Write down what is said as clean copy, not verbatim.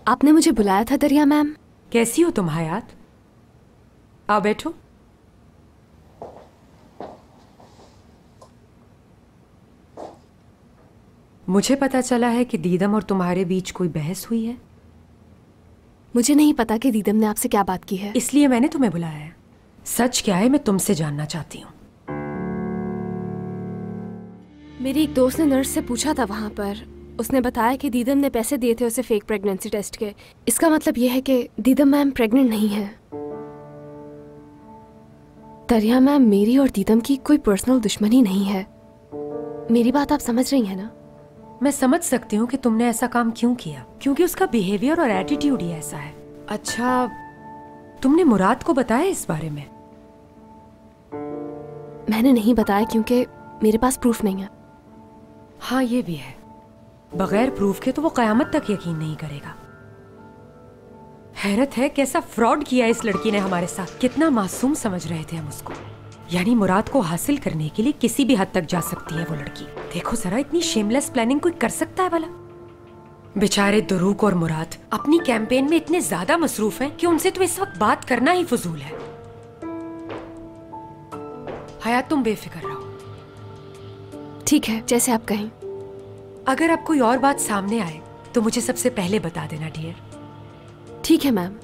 आपने मुझे बुलाया था दरिया मैम। कैसी हो तुम हयात? आओ बैठो। मुझे पता चला है कि दीदम और तुम्हारे बीच कोई बहस हुई है। मुझे नहीं पता कि दीदम ने आपसे क्या बात की है, इसलिए मैंने तुम्हें बुलाया है। सच क्या है मैं तुमसे जानना चाहती हूँ। मेरी एक दोस्त ने नर्स से पूछा था वहाँ पर। उसने बताया कि दीदम ने पैसे दिए थे उसे फेक प्रेगनेंसी टेस्ट के। इसका मतलब यह है कि दीदम मैम प्रेग्नेंट नहीं है। दरिया मैम, मेरी और दीदम की कोई पर्सनल दुश्मनी नहीं है। मेरी बात आप समझ रही हैं ना? मैं समझ सकती हूँ कि तुमने ऐसा काम क्यों किया, क्योंकि उसका बिहेवियर और एटीट्यूड ही ऐसा है। अच्छा, तुमने मुराद को बताया इस बारे में? मैंने नहीं बताया क्योंकि मेरे पास प्रूफ नहीं है। हाँ ये भी है, बगैर प्रूफ के तो वो कयामत तक यकीन नहीं करेगा। हैरत है कैसा फ्रॉड किया इस लड़की ने हमारे साथ। कितना मासूम समझ रहे थे हम उसको। यानी मुराद को हासिल करने के लिए किसी भी हद तक जा सकती है वो लड़की। देखो जरा, इतनी शेमलेस प्लानिंग कोई कर सकता है भला? बेचारे दुरूक और मुराद अपनी कैंपेन में इतने ज्यादा मसरूफ हैं कि उनसे तो इस वक्त बात करना ही फजूल है। हयात तुम बेफिक्र रहो। ठीक है, जैसे आप कहें। अगर अब कोई और बात सामने आए तो मुझे सबसे पहले बता देना डियर। ठीक है मैम।